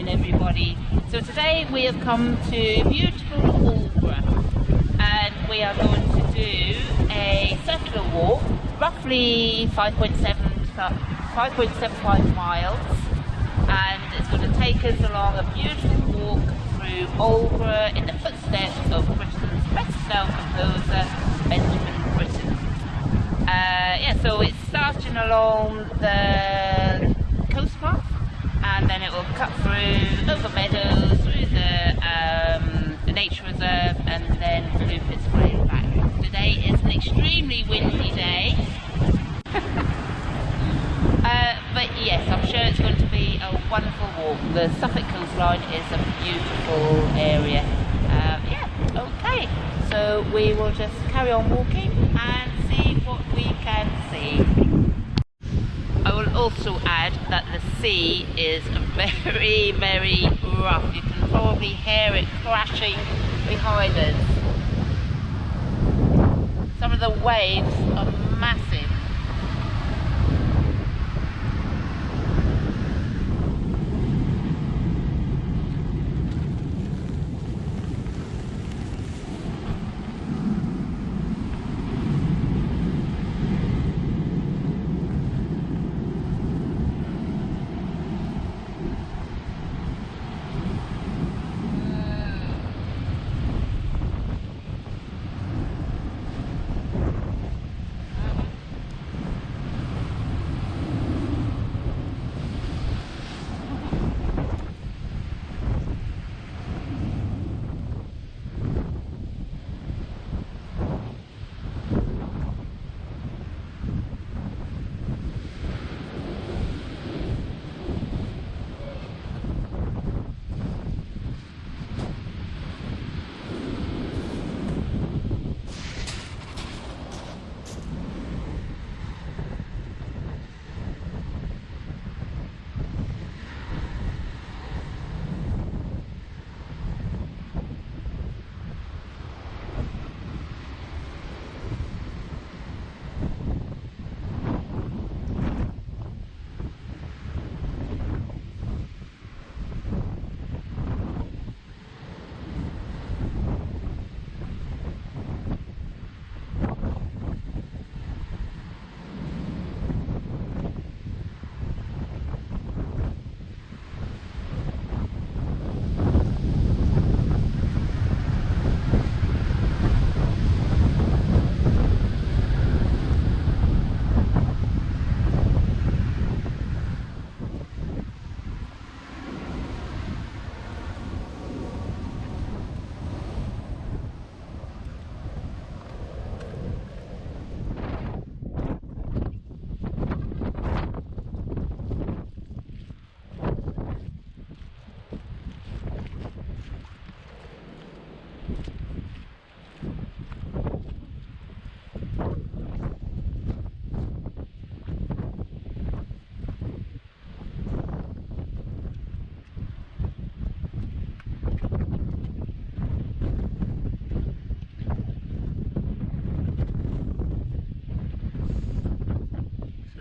Everybody, so today we have come to beautiful Aldeburgh and we are going to do a circular walk, roughly 5.75 miles, and it's going to take us along a beautiful walk through Aldeburgh in the footsteps of Britain's best-known composer, Benjamin Britten. So it's starting along the coast path, and then it will cut through over meadows, through the nature reserve, and then loop its way back. Today is an extremely windy day, but yes, I'm sure it's going to be a wonderful walk. The Suffolk coastline is a beautiful area. Okay, so we will just carry on walking and see what we can see. I will also add that the sea is very, very rough. You can probably hear it crashing behind us. Some of the waves are massive.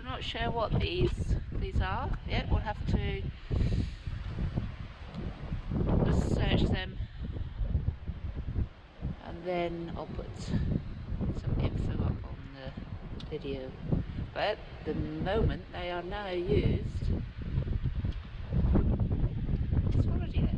Not sure what these are yet. We'll have to research them, and then I'll put some info up on the video. But at the moment they are now used as holiday lets.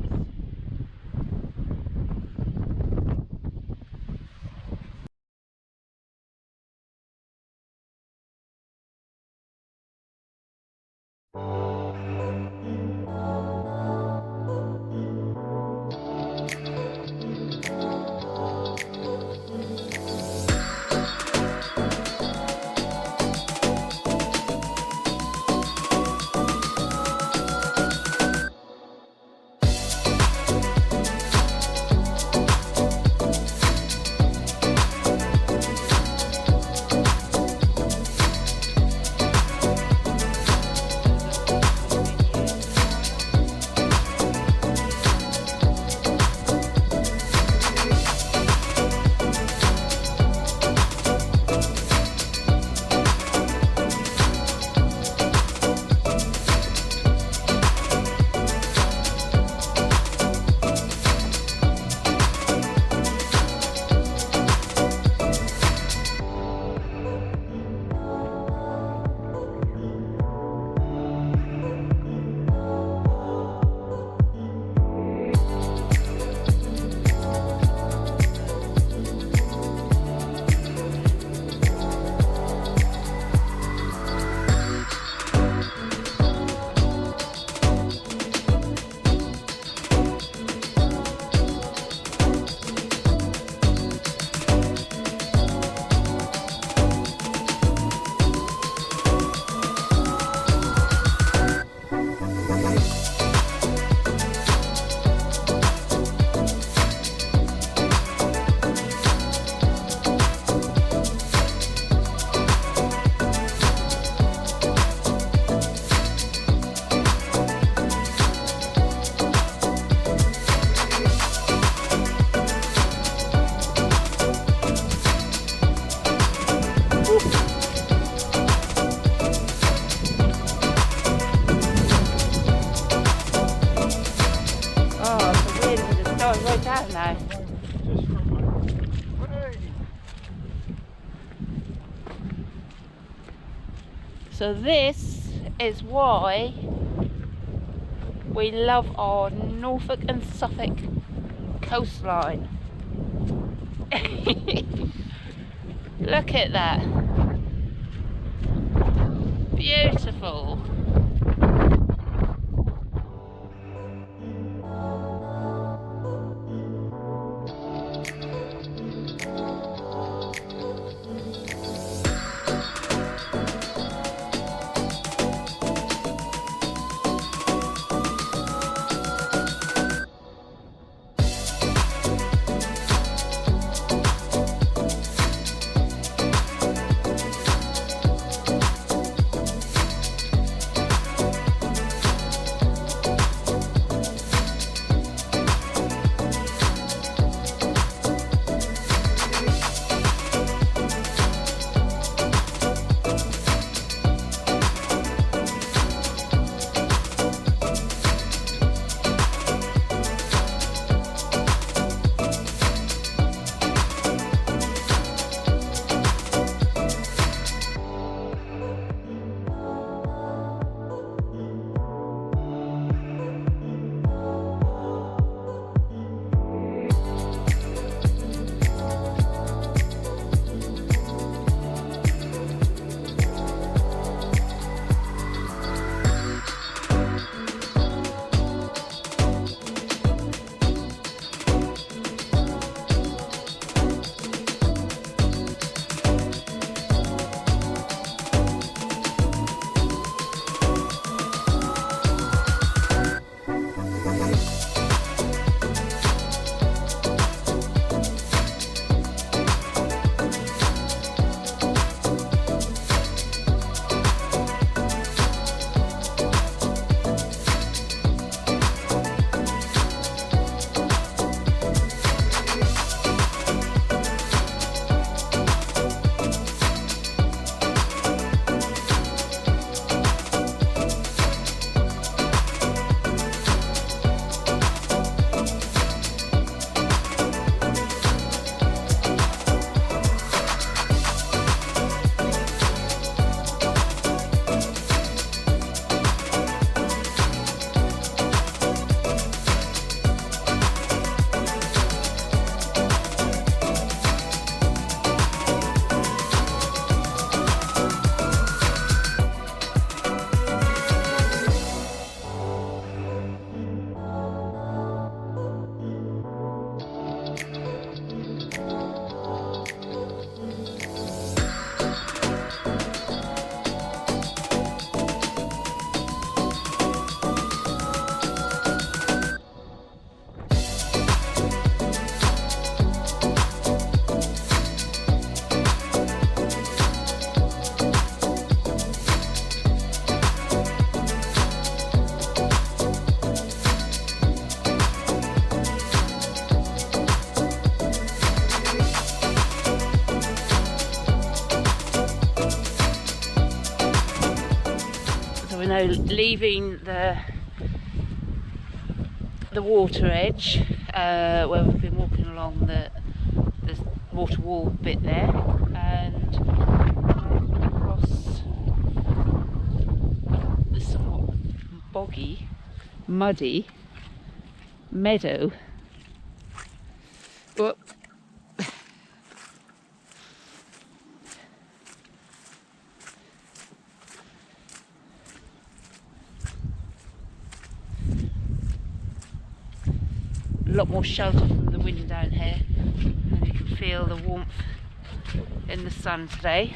So this is why we love our Norfolk and Suffolk coastline. Look at that. Beautiful. We're now leaving the water edge where we've been walking along the water wall bit there, and across the somewhat boggy, muddy meadow. Whoop. A lot more shelter from the wind down here, and you can feel the warmth in the sun today.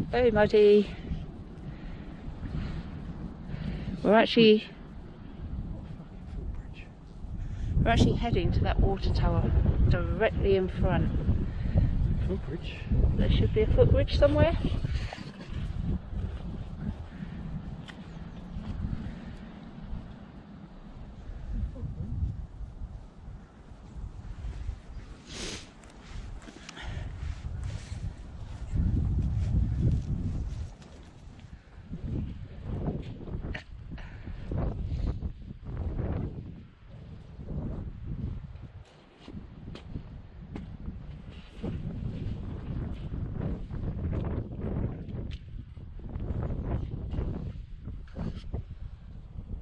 Very muddy. We're actually heading to that water tower directly in front. Footbridge? There should be a footbridge somewhere.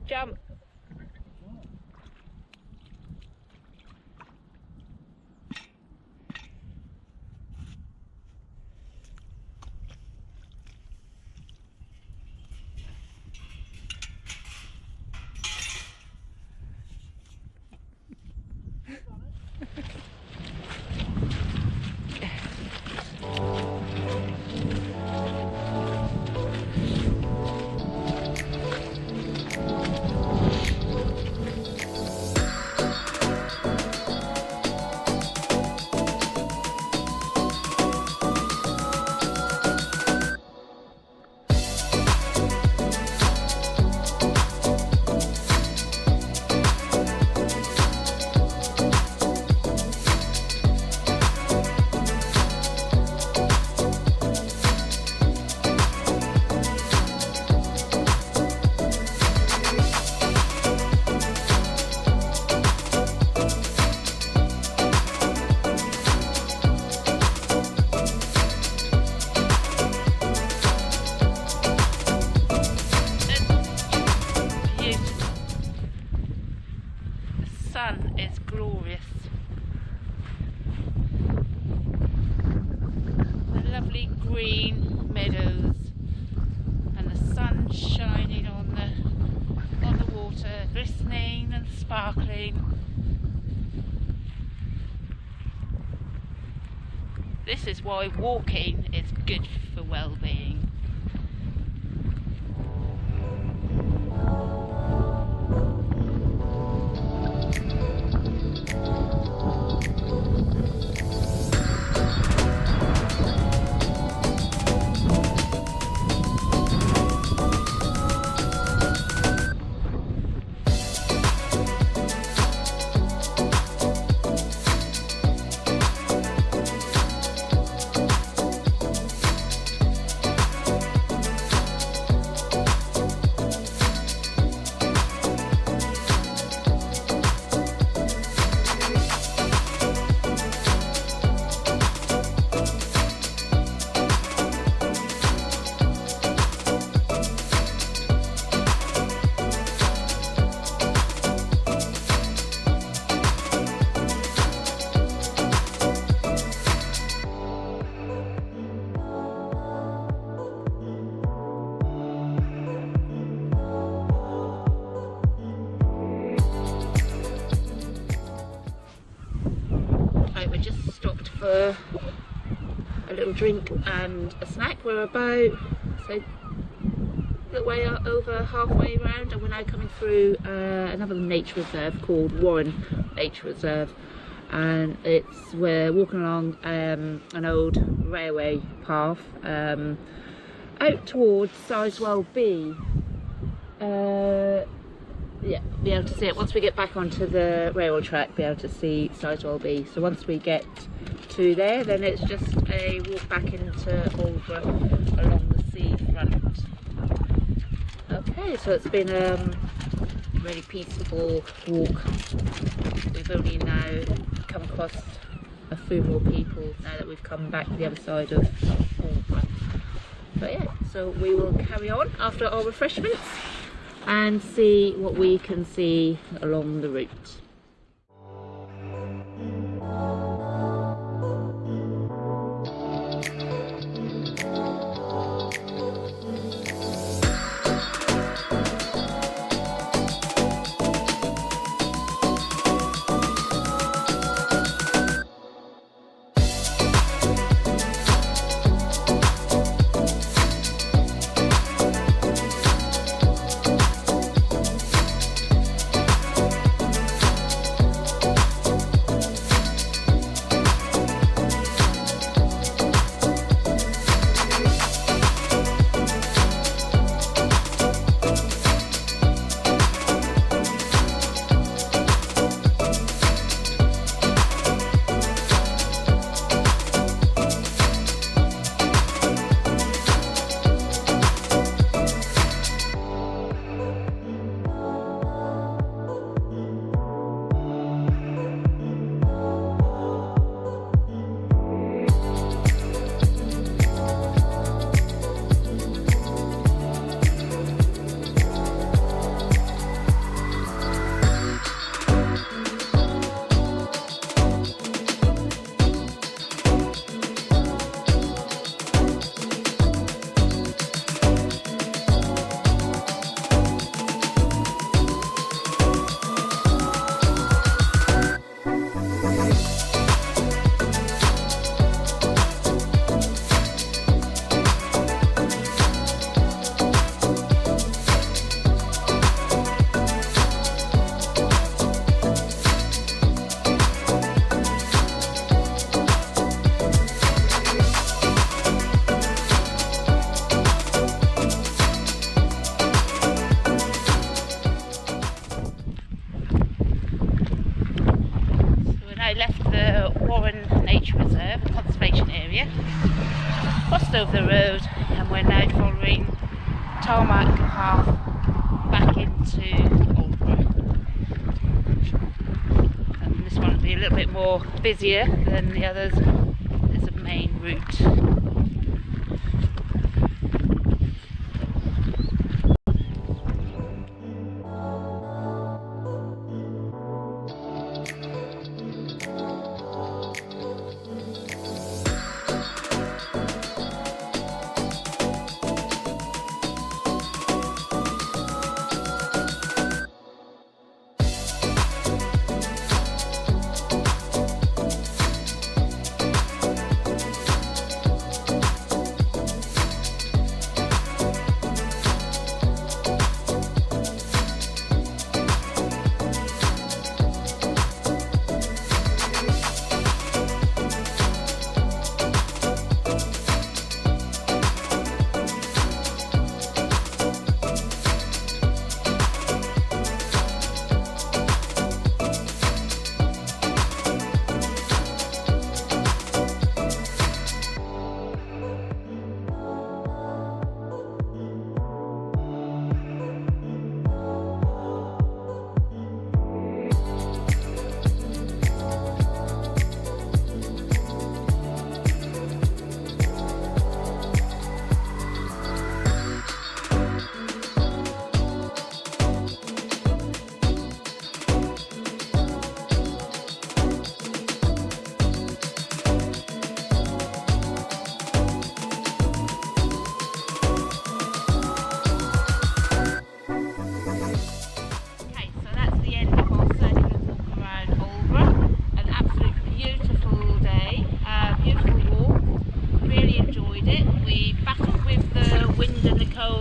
Jump. Is glorious. The lovely green meadows and the sun shining on the water, glistening and sparkling. This is why walking is good for well-being. For a little drink and a snack. We're about a little way over halfway around, and we're now coming through another nature reserve called Warren Nature Reserve, and we're walking along an old railway path out towards Sizewell B. Yeah, be able to see it once we get back onto the railway track. Be able to see Sizewell B. So once we get to there, then it's just a walk back into Aldeburgh along the seafront. Okay, so it's been a really peaceful walk. We've only now come across a few more people now that we've come back to the other side of Aldeburgh. But yeah, so we will carry on after our refreshments and see what we can see along the route. over the road, and we're now following tarmac path back into Aldeburgh. And this one will be a little bit more busier than the others. It's a main route.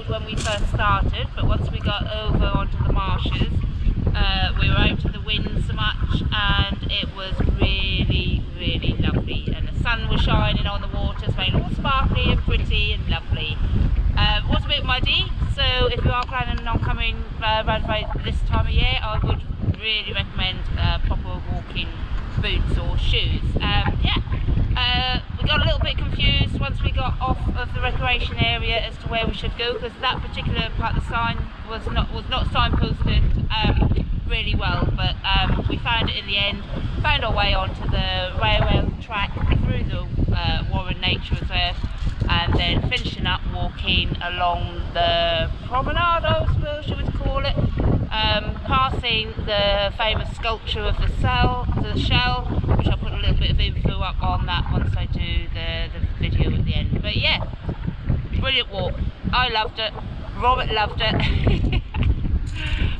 When we first started, but once we got over onto the marshes, we were out of the wind so much, and it was really, really lovely. And the sun was shining on the water, so it was all sparkly and pretty and lovely. It was a bit muddy, so if you are planning on coming around about this time of year, I would really recommend proper walking boots or shoes. We got a little bit confused once we got off of the recreation area as to where we should go, because that particular part of the sign was not signposted really well, but we found it in the end, found our way onto the railway track through the Warren Nature Reserve, and then finishing up walking along the promenade, I suppose you would call it, passing the famous sculpture of the shell, which I'll put a little bit of info up on that once I do the video at the end. But yeah, brilliant walk. I loved it, Robert loved it,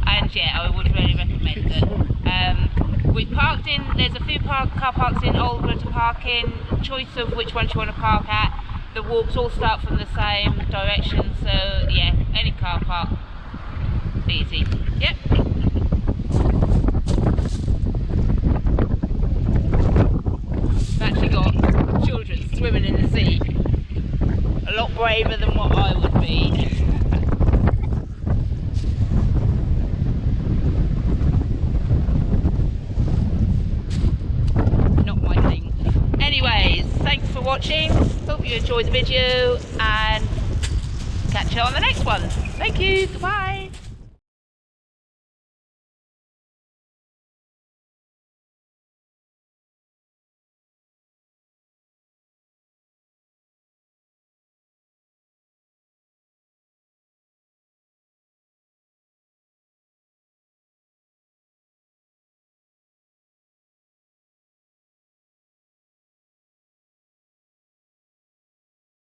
and yeah, I would really recommend it. We parked in, there's a few car parks in Aldeburgh to park in, choice of which ones you want to park at. The walks all start from the same direction, so yeah, any car park, easy. Yep. We've actually got children swimming in the sea. A lot braver than what I would be. Not my thing. Anyways, thanks for watching. Hope you enjoyed the video, and catch you on the next one. Thank you. Goodbye.